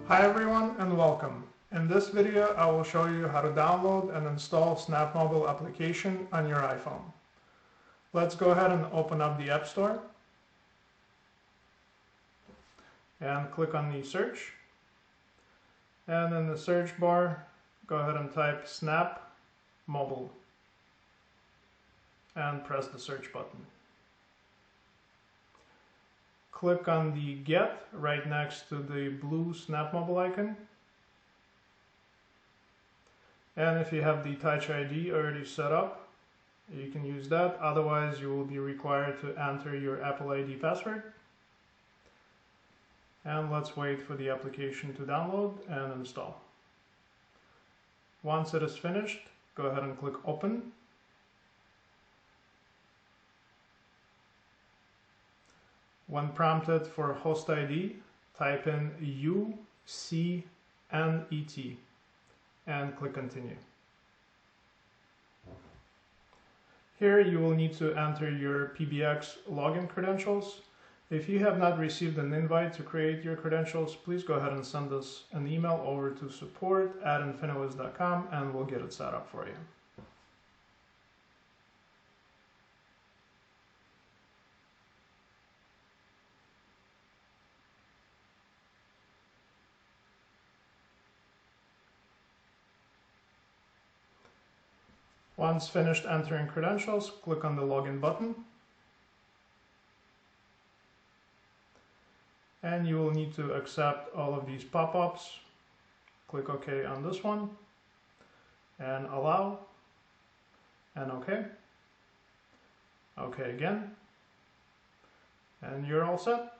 Hi everyone and welcome. In this video I will show you how to download and install SNAPmobile application on your iPhone. Let's go ahead and open up the App Store and click on the search, and in the search bar go ahead and type SNAPmobile and press the search button. Click on the Get right next to the blue SNAPmobile icon. And if you have the Touch ID already set up, you can use that. Otherwise, you will be required to enter your Apple ID password. And let's wait for the application to download and install. Once it is finished, go ahead and click Open. When prompted for host ID, type in UCNET and click Continue. Here you will need to enter your PBX login credentials. If you have not received an invite to create your credentials, please go ahead and send us an email over to support@infiniwiz.com and we'll get it set up for you. Once finished entering credentials, click on the login button. And you will need to accept all of these pop-ups. Click OK on this one, and allow, and OK. OK again, and you're all set.